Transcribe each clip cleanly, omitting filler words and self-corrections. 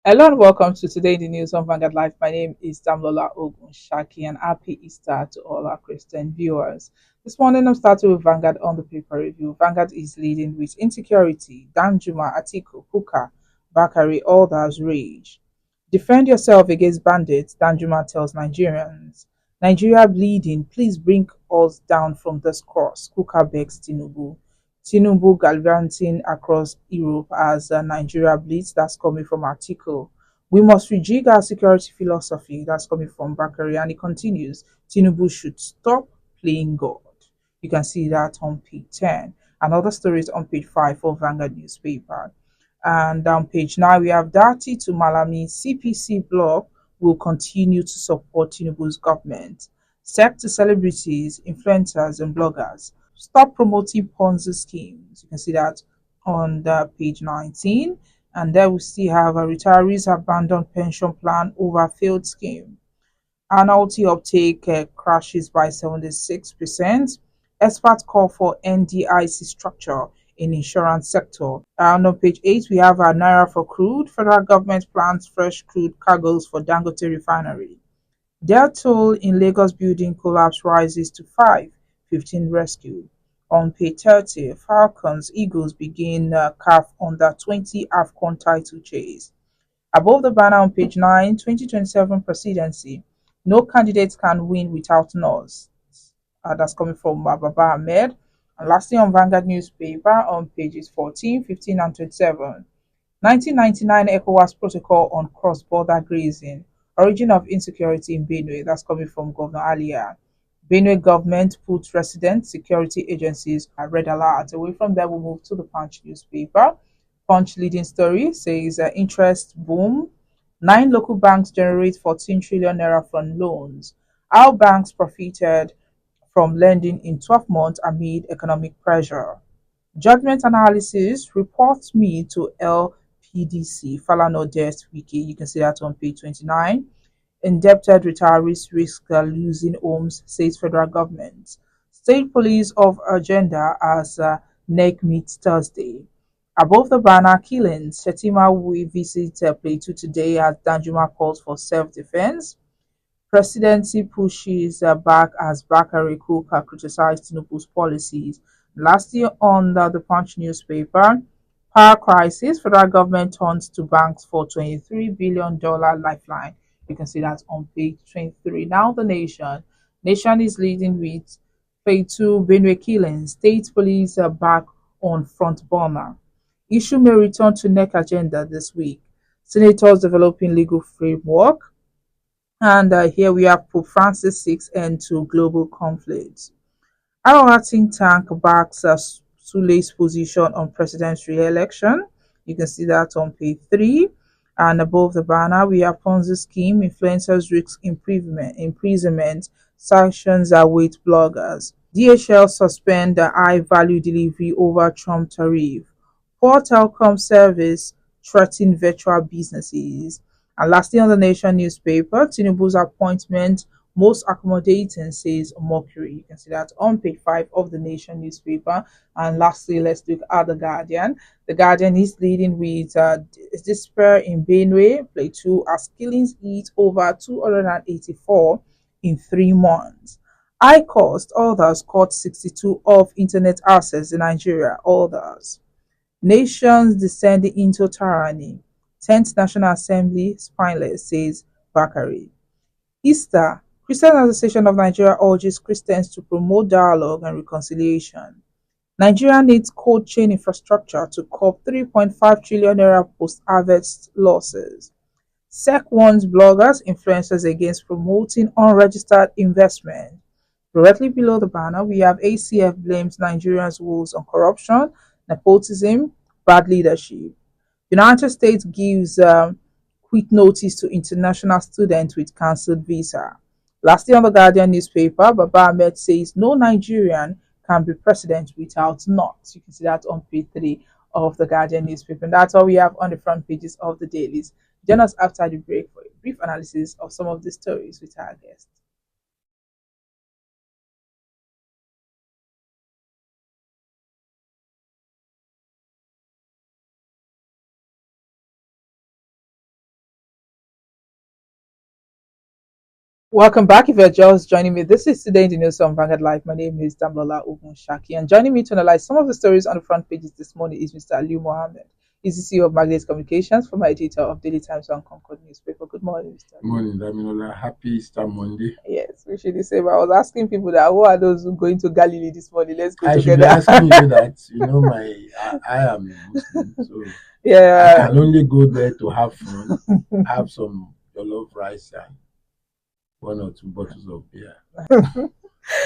Hello and welcome to Today in the News on Vanguard Live. My name is Damlola Ogunshaki and happy Easter to all our Christian viewers. This morning I'm starting with Vanguard on the paper review. Vanguard is leading with insecurity, Danjuma, Atiku, Kukah, Bakare, all that's rage. Defend yourself against bandits, Danjuma tells Nigerians. Nigeria bleeding, please bring us down from this cross, Kukah begs Tinubu. Tinubu gallivanting across Europe as Nigeria bleeds. That's coming from Article. We must rejig our security philosophy. That's coming from Bakare. And it continues. Tinubu should stop playing God. You can see that on page 10. Another story is on page 5 of Vanguard newspaper. And on page 9, we have Dati to Malami. CPC blog will continue to support Tinubu's government. Sec to celebrities, influencers, and bloggers. Stop promoting Ponzi schemes. You can see that on the page 19. And there we still have a retirees abandoned pension plan over failed scheme. Annuity uptake crashes by 76%. Experts call for NDIC structure in insurance sector. And on page 8, we have a Naira for crude. Federal government plans fresh crude cargoes for Dangote refinery. Their toll in Lagos building collapse rises to 5, 15 rescued. On page 30, Falcons Eagles begin CAF under 20 AFCON title chase. Above the banner on page 9, 2027 presidency, no candidates can win without NOS. That's coming from Baba Ahmed. And lastly, on Vanguard newspaper on pages 14, 15, and 27, 1999 ECOWAS Protocol on Cross-Border Grazing, Origin of Insecurity in Benue, that's coming from Governor Alia. Benue government puts resident security agencies at red alert. Away from there, we'll move to the Punch newspaper. Punch leading story says interest boom. 9 local banks generate 14 trillion naira from loans. How banks profited from lending in 12 months amid economic pressure. Judgment analysis reports me to LPDC, Falano Death Wiki. You can see that on page 29. Indebted retirees risk losing homes, says federal government. State police of agenda as neck meets Thursday. Above the banner, killings. Shetima will visit Plateau today as Danjuma calls for self-defense. Presidency pushes back as Bakare Kukah criticized Tinubu's policies. Lastly, on the Punch newspaper, power crisis, federal government turns to banks for $23 billion lifeline. You can see that on page 23. Now the nation is leading with fatal Benue killing. State police are back on front burner. Issue may return to neck agenda this week. Senators developing legal framework. And here we have Pope Francis VI end to global conflict. Our think tank backs Sule's position on president's re-election. You can see that on page 3. And above the banner, we have Ponzi scheme, influencers risk imprisonment, sanctions await bloggers. DHL suspend the high value delivery over Trump tariff. Poor telecom service threaten virtual businesses. And lastly, on the Nation newspaper, Tinubu's appointment most accommodating, says Mercury. You can see that on page 5 of the Nation newspaper. And lastly, let's look at the Guardian. The Guardian is leading with despair in Benue, Plateau, as killings hit over 284 in 3 months. High cost, others caught 62 of internet access in Nigeria, others. Nations descending into tyranny. 10th National Assembly spineless, says Bakare. Easter, Christian Association of Nigeria urges Christians to promote dialogue and reconciliation. Nigeria needs cold chain infrastructure to curb 3.5 trillion naira post-harvest losses. SEC warns bloggers, influencers against promoting unregistered investment. Directly below the banner, we have ACF blames Nigerians' woes on corruption, nepotism, bad leadership. United States gives quit notice to international students with cancelled visa. Lastly, on the Guardian newspaper, Baba Ahmed says no Nigerian can be president without not. You can see that on page 3 of the Guardian newspaper. And that's all we have on the front pages of the dailies. Join us after the break for a brief analysis of some of the stories with our guests. Welcome back. If you're just joining me, this is Today in the News on Vanguard Live. My name is Damlola Ogunshaki, and joining me to analyze some of the stories on the front pages this morning is Mr. Ali Mohammed. He's the CEO of Magnet Communications, former editor of Daily Times on Concord newspaper. Good morning, Mr. Good morning, Daminola. Happy Easter Monday. Yes, we should say. I was asking people that who are those who going to Galilee this morning? Let's go I should be together. asking you that. I am a Muslim, so I Yeah. can only go there to have fun, have some jollof rice and one or two bottles of beer.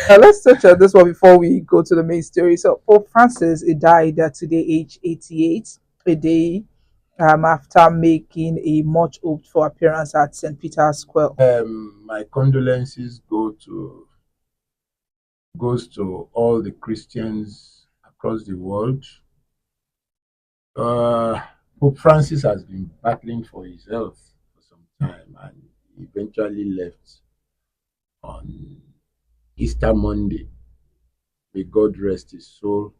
Let's touch on this one before we go to the main story. So, Pope Francis he died today, age 88, a day after making a much hoped for appearance at St. Peter's Square. My condolences goes to all the Christians across the world. Uh, Pope Francis has been battling for his health for some time and eventually left on Easter Monday. May God rest his soul.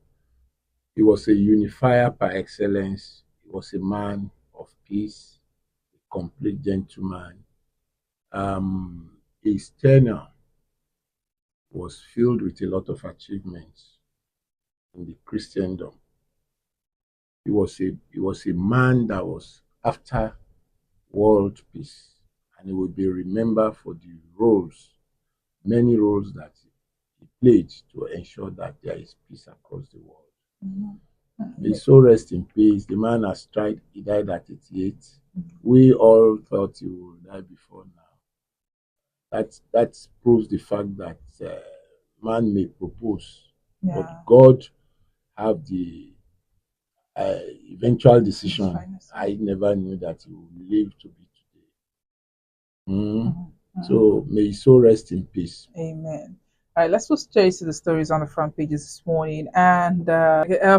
He was a unifier par excellence. He was a man of peace, a complete gentleman. His tenure was filled with a lot of achievements in the Christendom. He was a man that was after world peace, and he will be remembered for the many roles that he played to ensure that there is peace across the world. May his soul rest in peace. The man has tried. He died at 88. We all thought he would die before now. That proves the fact that man may propose, but God have the eventual decision. I never knew that he would live to be today. So may his soul rest in peace. Amen. All right, let's go straight to the stories on the front pages this morning. And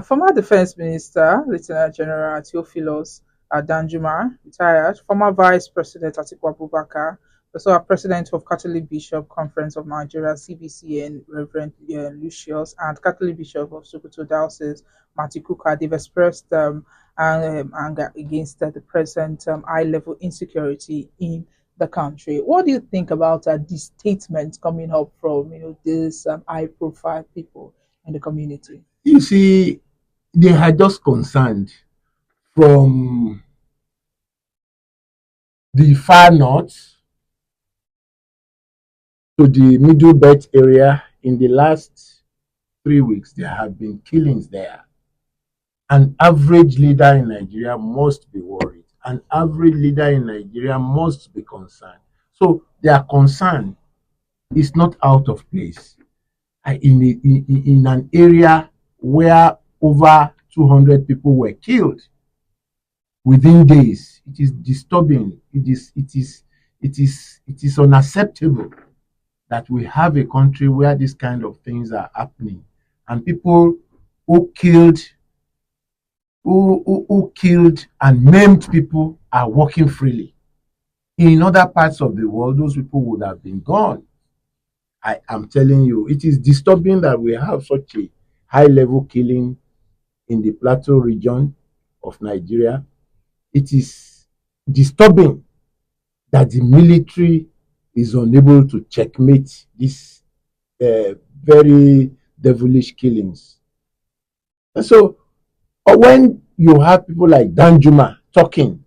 former Defense Minister, Lieutenant General Theophilus Danjuma, retired. Former Vice President Atiku Abubakar, also a President of Catholic Bishop Conference of Nigeria, CBCN, Reverend Lucius, and Catholic Bishop of Sokoto Diocese, Matthew Kukah, they've expressed anger against the present high-level insecurity in the country. What do you think about these statements coming up from these high-profile people in the community? You see, they are just concerned from the far north to the Middle Belt area. In the last 3 weeks, there have been killings there. An average leader in Nigeria must be worried. An average leader in Nigeria must be concerned. So their concern is not out of place. In an area where over 200 people were killed within days, it is disturbing. It is unacceptable that we have a country where these kind of things are happening, and people who killed and maimed people are walking freely. In other parts of the world, those people would have been gone. I am telling you, it is disturbing that we have such a high-level killing in the Plateau region of Nigeria. It is disturbing that the military is unable to checkmate these very devilish killings. And so, when you have people like Danjuma talking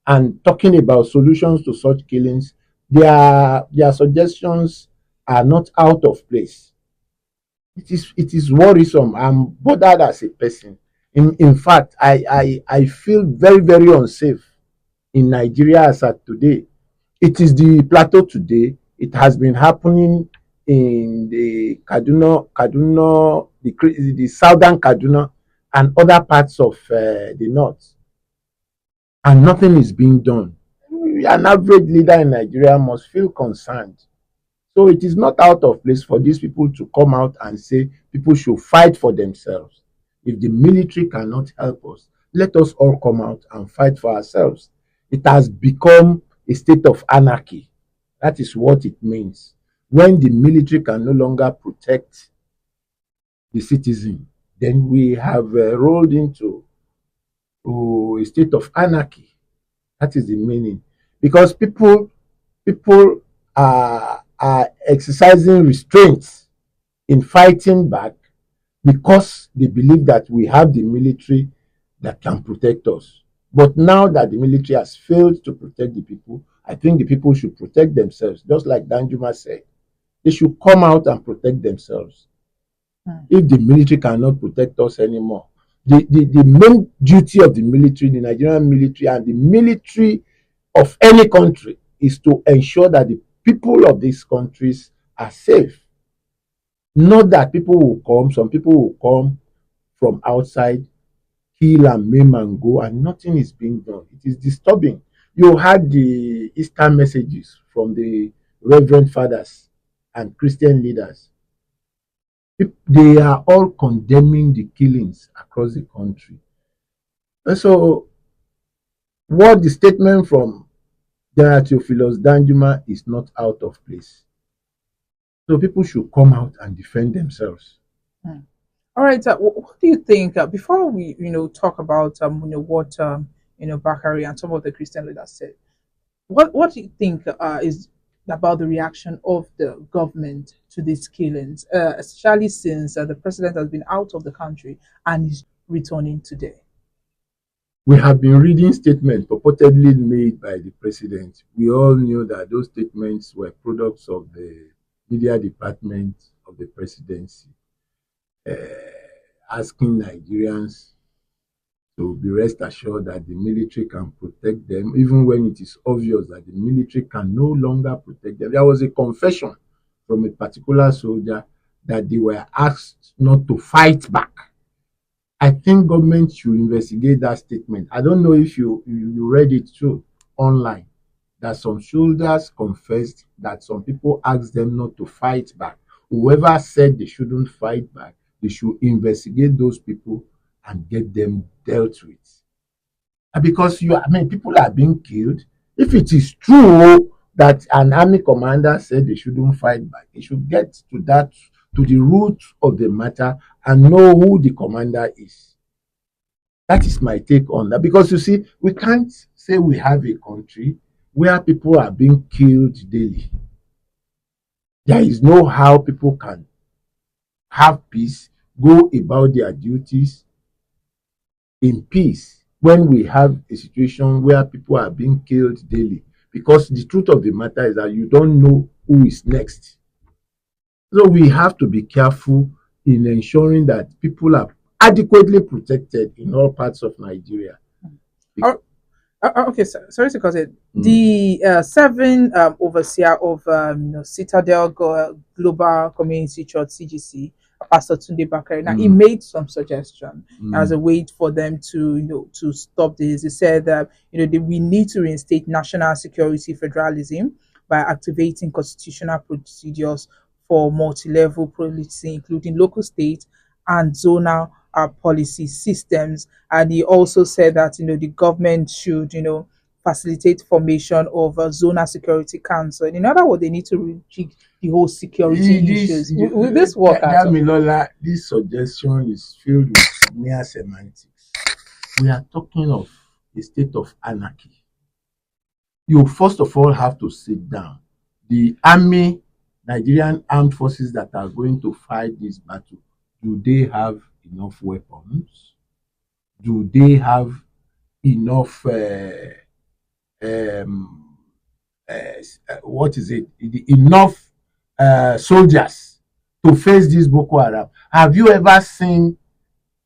about solutions to such killings, their suggestions are not out of place. It is worrisome. I'm bothered as a person. In fact, I feel very, very unsafe in Nigeria as at today. It is the plateau today. It has been happening in the the southern Kaduna and other parts of the north, and nothing is being done. An average leader in Nigeria must feel concerned. So it is not out of place for these people to come out and say people should fight for themselves. If the military cannot help us, let us all come out and fight for ourselves. It has become a state of anarchy. That is what it means. When the military can no longer protect the citizen, then we have rolled into a state of anarchy. That is the meaning. Because people are are exercising restraints in fighting back because they believe that we have the military that can protect us. But now that the military has failed to protect the people, I think the people should protect themselves, just like Danjuma said. They should come out and protect themselves. mm, If the military cannot protect us anymore, the main duty of the military, the Nigerian military, and the military of any country is to ensure that the people of these countries are safe. Not that people will come, some people will come from outside, kill and maim and go, and nothing is being done. It is disturbing. You had the Easter messages from the Reverend Fathers and Christian leaders. They are all condemning the killings across the country. And so, what the statement from General Theophilus Danjuma is not out of place. So, people should come out and defend themselves. mm. All right. What do you think? Before we, talk about what Bakare and some of the Christian leaders said, what do you think is about the reaction of the government to these killings, especially since the president has been out of the country and is returning today? We have been reading statements purportedly made by the president. We all knew that those statements were products of the media department of the presidency, uh, asking Nigerians to be rest assured that the military can protect them, even when it is obvious that the military can no longer protect them. There was a confession from a particular soldier that they were asked not to fight back. I think government should investigate that statement. I don't know if you read it too online, that some soldiers confessed that some people asked them not to fight back. Whoever said they shouldn't fight back, they should investigate those people and get them dealt with. Because people are being killed. If it is true that an army commander said they shouldn't fight back, they should get to the root of the matter and know who the commander is. That is my take on that. Because you see, we can't say we have a country where people are being killed daily. There is no how people can have peace, go about their duties in peace when we have a situation where people are being killed daily. Because the truth of the matter is that you don't know who is next. So we have to be careful in ensuring that people are adequately protected in all parts of Nigeria. All, okay, sorry to cut it. Mm, The seven overseer of Citadel Global Community Church (CGC), Pastor Tunde Bakare. Now he mm, made some suggestion as mm. a way for them to to stop this. He said that we need to reinstate national security federalism by activating constitutional procedures for multi-level policing, including local, state, and zonal policy systems. And he also said that the government should facilitate formation of a zonal security council. In other words, they need to rejig the whole security This issues. Will this work at all? Damilola, this suggestion is filled with mere semantics. We are talking of a state of anarchy. You first of all have to sit down. The army, Nigerian armed forces that are going to fight this battle, do they have enough weapons? Do they have enough um, what is it? Enough soldiers to face this Boko Haram? Have you ever seen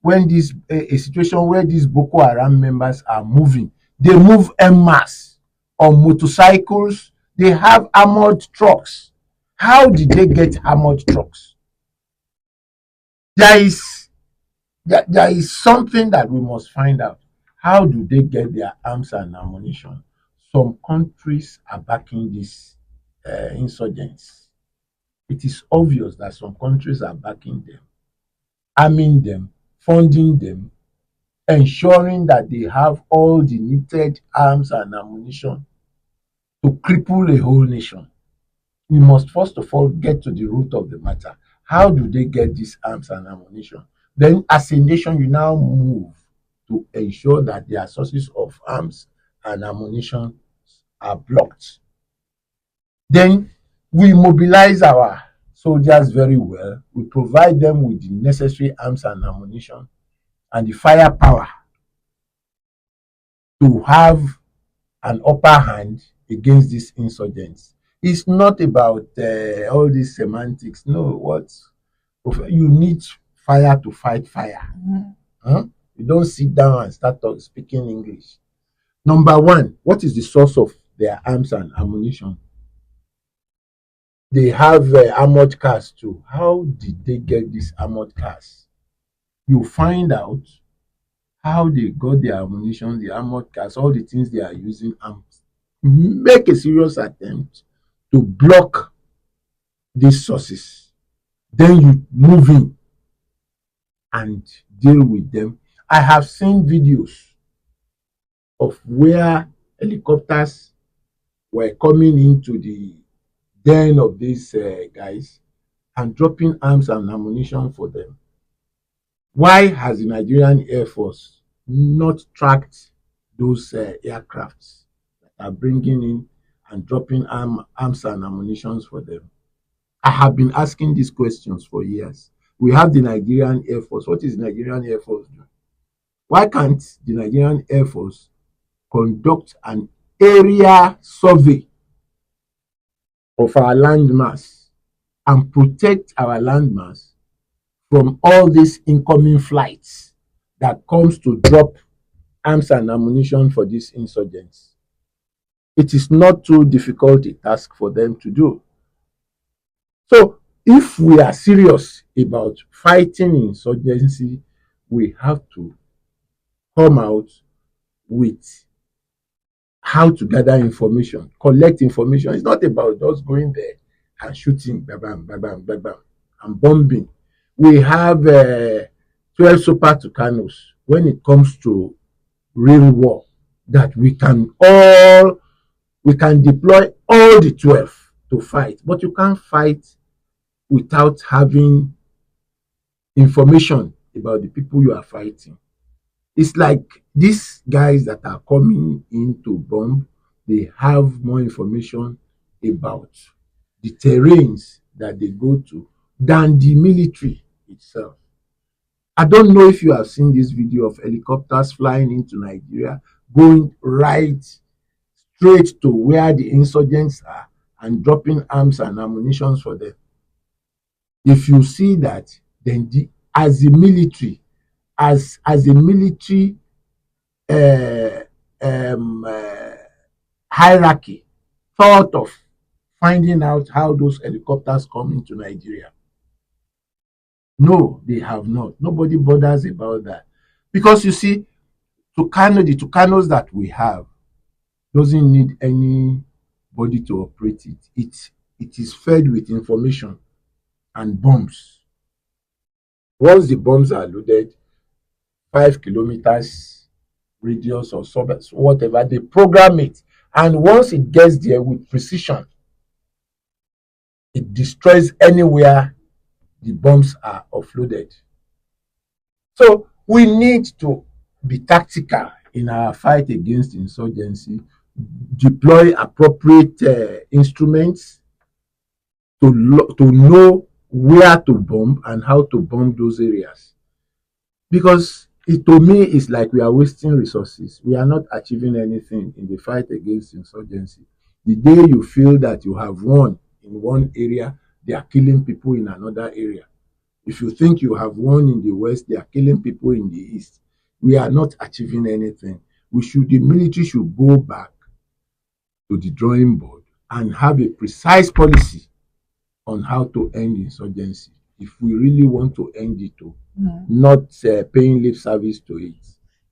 when this a situation where these Boko Haram members are moving? They move en masse on motorcycles. They have armored trucks. How did they get armored trucks? There is there is something that we must find out. How do they get their arms and ammunition? Some countries are backing these insurgents. It is obvious that some countries are backing them, arming them, funding them, ensuring that they have all the needed arms and ammunition to cripple a whole nation. We must first of all get to the root of the matter. How do they get these arms and ammunition? Then, as a nation, you now move to ensure that their sources of arms and ammunition are blocked. Then We mobilize our soldiers very well. We provide them with the necessary arms and ammunition and the firepower to have an upper hand against these insurgents. It's not about all these semantics. No, what you need fire to fight fire. Mhm. Huh? You don't sit down and start speaking English. Number one, what is the source of their arms and ammunition? They have armored cars too. How did they get these armored cars? You find out how they got their ammunition, the armored cars, all the things they are using, and make a serious attempt to block these sources. Then you move in and deal with them. I have seen videos of where helicopters were coming into the den of these guys and dropping arms and ammunition for them. Why has the Nigerian Air Force not tracked those aircrafts that are bringing in and dropping arms and ammunition for them? I have been asking these questions for years. We have the Nigerian Air Force. What is the Nigerian Air Force doing? Why can't the Nigerian Air Force conduct an area survey of our landmass and protect our landmass from all these incoming flights that comes to drop arms and ammunition for these insurgents? It is not too difficult a task for them to do. So if we are serious about fighting insurgency, we have to come out with how to gather information, collect information. It's not about just going there and shooting, bam, bam, bam, bam, bam, bam, and bombing. We have 12 super Tucanos when it comes to real war that we can deploy all the 12 to fight, but you can't fight without having information about the people you are fighting. It's like these guys that are coming in to bomb, they have more information about the terrains that they go to than the military itself. I don't know if you have seen this video of helicopters flying into Nigeria, going right straight to where the insurgents are and dropping arms and ammunition for them. If you see that, then as a military, as a military uh, hierarchy, thought of finding out how those helicopters come into Nigeria. No, they have not. Nobody bothers about that. Because you see, the Tucanos that we have doesn't need anybody to operate it. It is fed with information and bombs. Once the bombs are loaded, 5 kilometers radius or suburbs, whatever, they program it. And once it gets there with precision, it destroys anywhere the bombs are offloaded. So we need to be tactical in our fight against insurgency, deploy appropriate instruments to know where to bomb and how to bomb those areas. Because to me, it's like we are wasting resources. We are not achieving anything in the fight against insurgency. The day you feel that you have won in one area, they are killing people in another area. If you think you have won in the West, they are killing people in the East. We are not achieving anything. The military should go back to the drawing board and have a precise policy on how to end insurgency if we really want to end it, not paying lip service to it.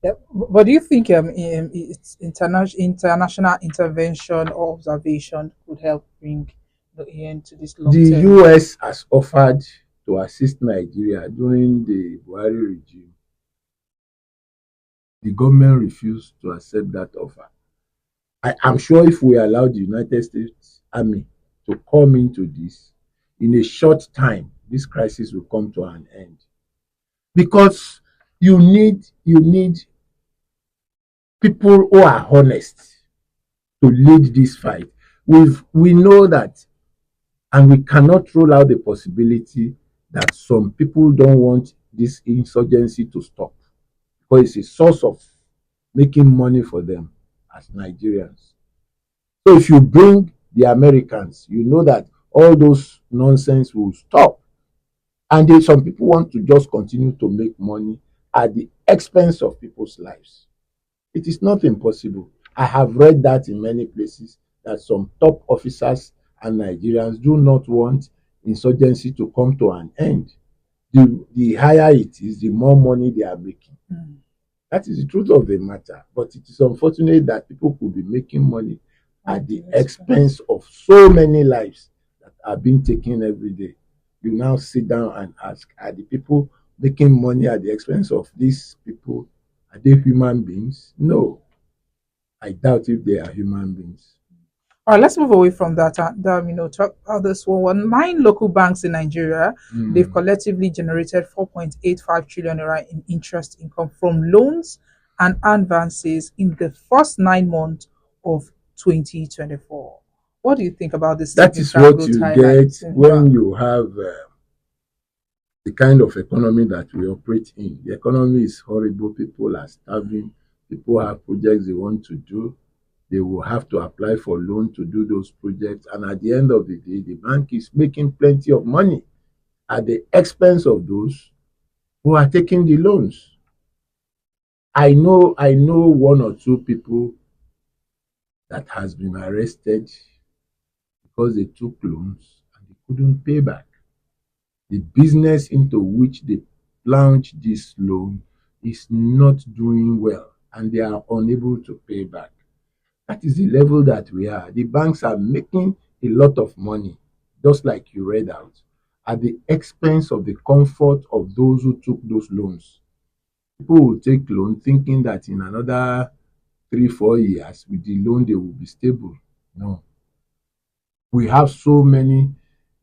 Yeah, but do you think it's international intervention or observation could help bring the end to this long The term? US has offered to assist Nigeria during the Buhari regime. The government refused to accept that offer. I am sure if we allow the United States Army to come into this, in a short time, this crisis will come to an end. Because you need people who are honest to lead this fight. We know that And we cannot rule out the possibility that some people don't want this insurgency to stop because it's a source of making money for them as Nigerians. So if you bring the Americans, you know that all those nonsense will stop. And some people want to just continue to make money at the expense of people's lives. It is not impossible. I have read that in many places that some top officers and Nigerians do not want insurgency to come to an end. The higher it is, the more money they are making. Mm. That is the truth of the matter. But it is unfortunate that people could be making money at the expense of so many lives that are being taken every day. You now sit down and ask, are the people making money at the expense of these people? Are they human beings? No. I doubt if they are human beings. All right, let's move away from that. Talk about this one. Nine local banks in Nigeria, they've collectively generated 4.85 trillion naira in interest income from loans and advances in the first 9 months of 2024. What do you think about this? That is what you get when you have the kind of economy that we operate in. The economy is horrible. People are starving. People have projects they want to do. They will have to apply for loan to do those projects. And at the end of the day, the bank is making plenty of money at the expense of those who are taking the loans. I know one or two people that has been arrested because they took loans and they couldn't pay back. The business into which they plunged this loan is not doing well and they are unable to pay back. That is the level that we are. The banks are making a lot of money, just like you read out, at the expense of the comfort of those who took those loans. People will take loan thinking that in another 3-4 years with the loan they will be stable. No. We have so many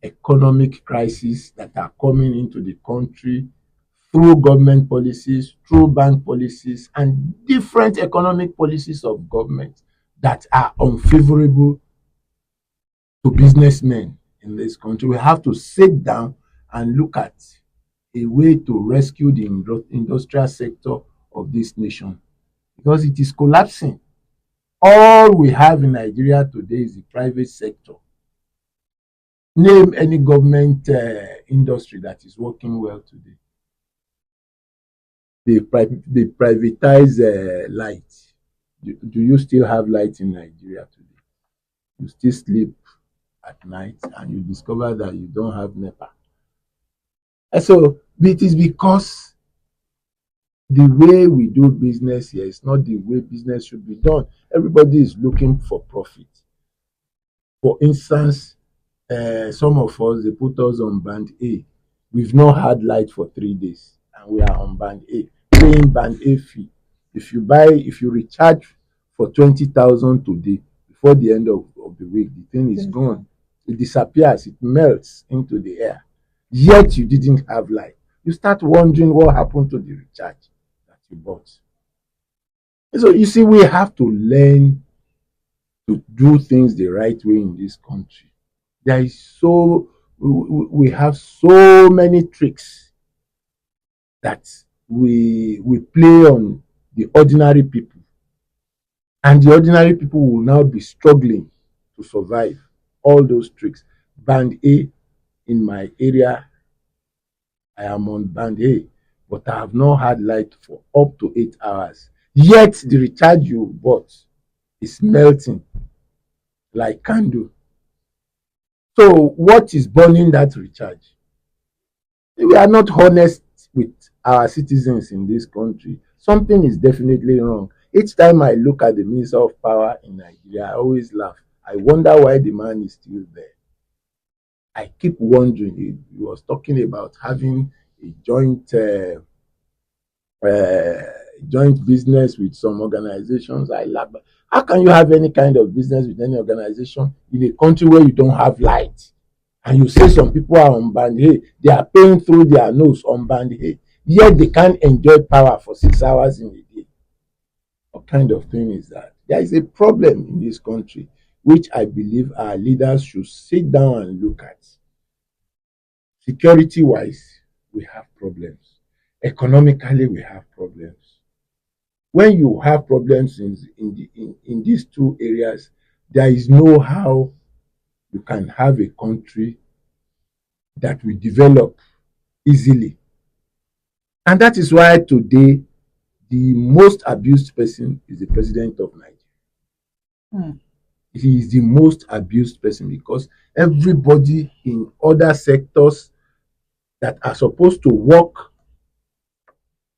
economic crises that are coming into the country through government policies, through bank policies, and different economic policies of government that are unfavorable to businessmen in this country. We have to sit down and look at a way to rescue the industrial sector of this nation because it is collapsing. All we have in Nigeria today is the private sector. Name any government industry that is working well today. They privatize light. Do you still have light in Nigeria today? You still sleep at night and you discover that you don't have NEPA. And so it is because the way we do business here is not the way business should be done. Everybody is looking for profit. For instance, some of us, they put us on band A. We've not had light for 3 days and we are on band A, paying band A fee. If you recharge for 20,000 today, before the end of the week, the thing is gone. It disappears, it melts into the air. Yet you didn't have light. You start wondering what happened to the recharge that you bought. And so you see, we have to learn to do things the right way in this country. We have so many tricks that we play on the ordinary people, and the ordinary people will now be struggling to survive all those tricks. Band A in my area, I am on band A, but I have not had light for up to 8 hours. Yet the recharge you bought is melting like candle. So what is burning that recharge? We are not honest with our citizens in this country. Something is definitely wrong. Each time I look at the Minister of Power in Nigeria, I always laugh. I wonder why the man is still there. I keep wondering. He was talking about having a joint business with some organizations. I laugh. How can you have any kind of business with any organization in a country where you don't have light? And you say some people are on band A, they are paying through their nose on band A, yet they can't enjoy power for 6 hours in a day. What kind of thing is that? There is a problem in this country. which I believe our leaders should sit down and look at. Security wise, we have problems. Economically, we have problems. When you have problems in these two areas, there is no how you can have a country that will develop easily. And that is why today the most abused person is the president of Nigeria. Hmm. He is the most abused person because everybody in other sectors that are supposed to work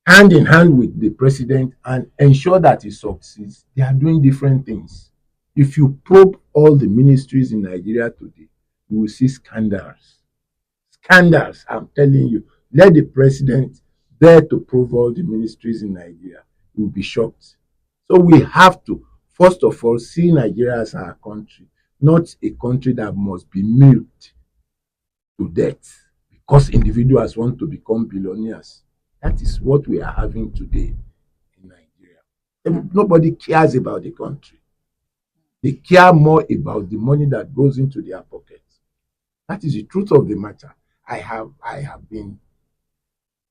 hand in hand with the president and ensure that he succeeds, they are doing different things. If you probe all the ministries in Nigeria today, you will see scandals. Scandals, I'm telling you. Let the president dare to probe all the ministries in Nigeria. You will be shocked. So we have to, first of all, see Nigeria as our country, not a country that must be milked to death because individuals want to become billionaires. That is what we are having today in Nigeria. Nobody cares about the country. They care more about the money that goes into their pockets. That is the truth of the matter. I have been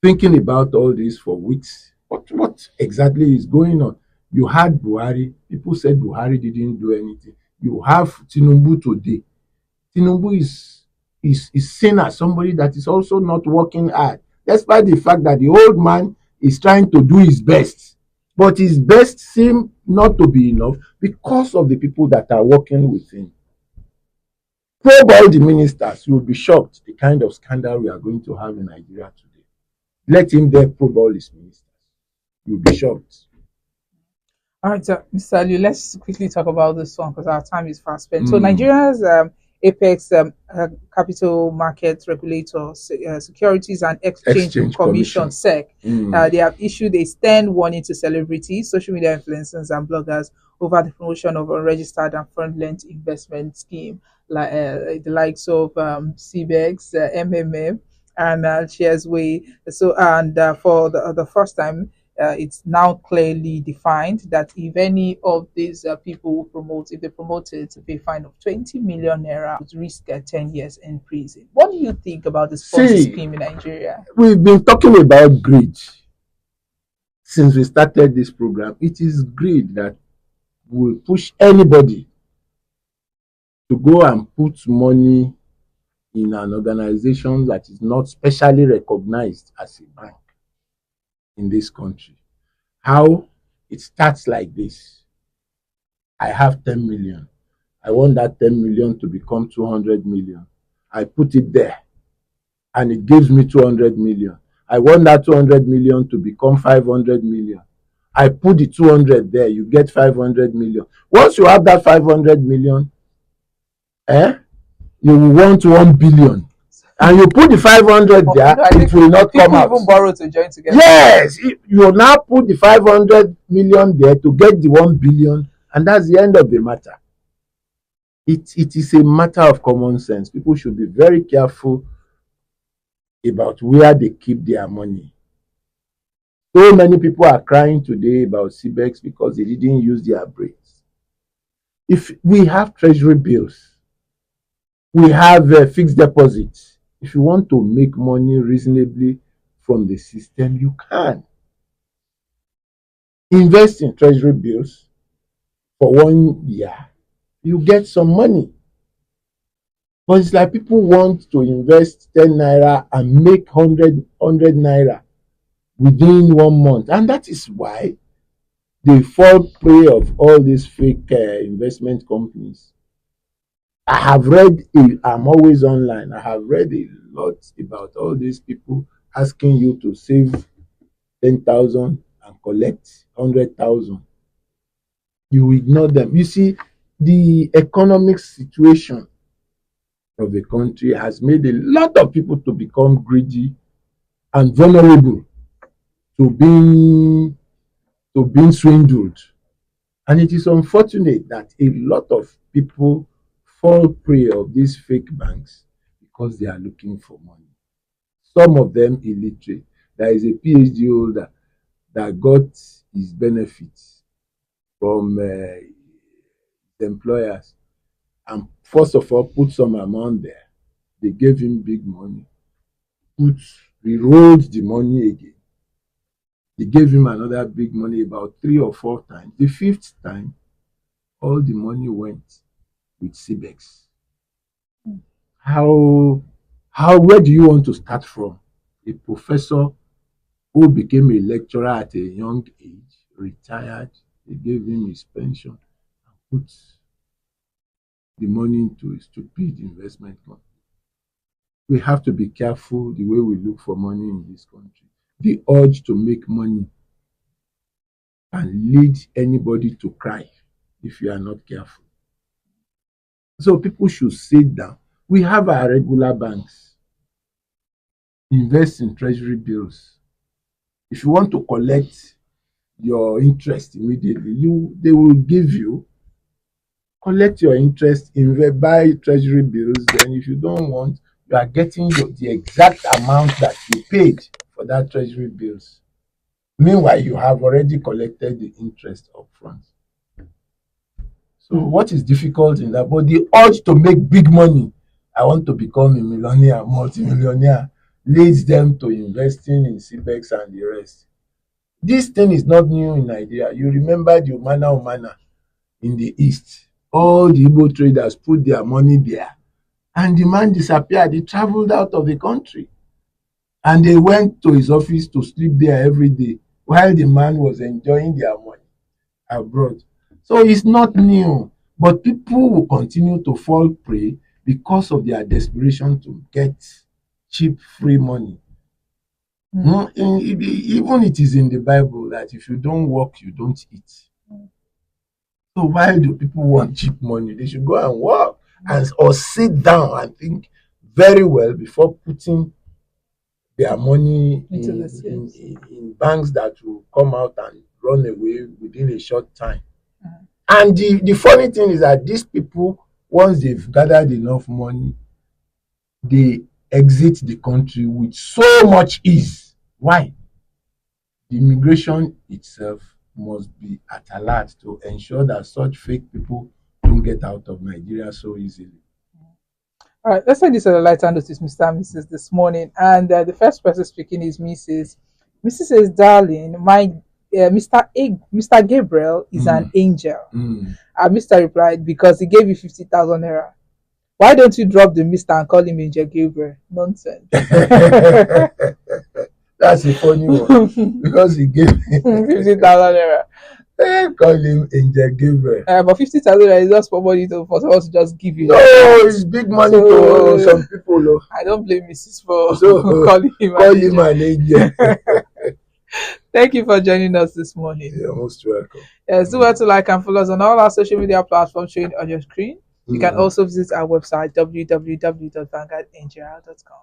thinking about all this for weeks. What exactly is going on? You had Buhari. People said Buhari didn't do anything. You have Tinubu today. Tinubu is seen as somebody that is also not working hard, despite the fact that the old man is trying to do his best. But his best seems not to be enough because of the people that are working with him. Probe all the ministers, you will be shocked the kind of scandal we are going to have in Nigeria today. Let him there probe all his ministers. You'll be shocked. All right, Mr. Liu, let's quickly talk about this one because our time is fast spent. So, Mm. Nigeria's apex capital market regulator, Securities and Exchange Exchange Commission, Commission. SEC, they have issued a stern warning to celebrities, social media influencers, and bloggers over the promotion of unregistered and fraudulent investment scheme, like the likes of CBEX, MMM, and Sharesway. So, and for the first time, it's now clearly defined that if any of these people who promote, if they promote it, to pay a fine of 20 million naira, would risk 10 years in prison. What do you think about this Ponzi See, scheme in Nigeria? we've been talking about greed since we started this program. It is greed that will push anybody to go and put money in an organization that is not specially recognized as a bank in this country. How it starts like this: I have 10 million. I want that 10 million to become 200 million. I put it there and it gives me 200 million. I want that 200 million to become 500 million. I put the 200 there, you get 500 million. Once you have that 500 million, eh, you will want 1 billion. And you put the 500 Oh, there, I it think will not come people out. even borrow to join together. Yes, you now put the 500 million there to get the 1 billion, and that's the end of the matter. It is a matter of common sense. People should be very careful about where they keep their money. So many people are crying today about CBEX because they didn't use their brains. If we have treasury bills, we have fixed deposits. If you want to make money reasonably from the system, you can invest in treasury bills for 1 year. You get some money. But it's like people want to invest 10 naira and make 100 naira within 1 month. And that is why they fall prey of all these fake investment companies. I'm always online. I have read a lot about all these people asking you to save 10,000 and collect 100,000. You ignore them. You see, the economic situation of the country has made a lot of people to become greedy and vulnerable to being swindled. And it is unfortunate that a lot of people fall prey of these fake banks because they are looking for money. Some of them illiterate. There is a PhD holder that got his benefits from employers. and first of all put some amount there. They gave him big money, put re-rolled the money again. They gave him another big money about 3 or 4 times. The fifth time, all the money went with CBEX. How where do you want to start from? A professor who became a lecturer at a young age, retired, they gave him his pension and put the money into a stupid investment company. We have to be careful the way we look for money in this country. The urge to make money can lead anybody to cry if you are not careful. So people should sit down. We have our regular banks. Invest in treasury bills. If you want to collect your interest immediately, they will give you. Collect your interest, invest, buy treasury bills. Then if you don't want, you are getting the exact amount that you paid for that treasury bills. Meanwhile, you have already collected the interest upfront. So what is difficult in that? But the urge to make big money, I want to become a millionaire, multimillionaire, leads them to investing in CBEX and the rest. This thing is not new in Nigeria. You remember the Umana in the East. All the Igbo traders put their money there, and the man disappeared. He traveled out of the country, and they went to his office to sleep there every day while the man was enjoying their money abroad. So it's not new, but people will continue to fall prey because of their desperation to get cheap, free money. Even it is in the Bible that if you don't work, you don't eat. So why do people want cheap money? They should go and work or sit down and think very well before putting their money in banks that will come out and run away within a short time. And the funny thing is that these people, once they've gathered enough money, they exit the country with so much ease. Why? The immigration itself must be at alert to ensure that such fake people don't get out of Nigeria so easily. All right, let's say this on a lighter notice, Mr. and Mrs. this morning. And the first person speaking is Mrs. Mrs. says, darling, Mr. Gabriel is an angel. And Mr. replied, because he gave you 50,000 naira. Why don't you drop the Mr. and call him Angel Gabriel? Nonsense. That's a funny one. Because he gave 50,000 naira. Call him Angel Gabriel. But 50,000 naira is just for money for someone to just give you. No, it's big money to some people. No. I don't blame Mrs. for calling him an angel. Thank you for joining us this morning. You're most welcome. Yes, do well to like and follow us on all our social media platforms showing on your screen. You can also visit our website www.vanguardangel.com.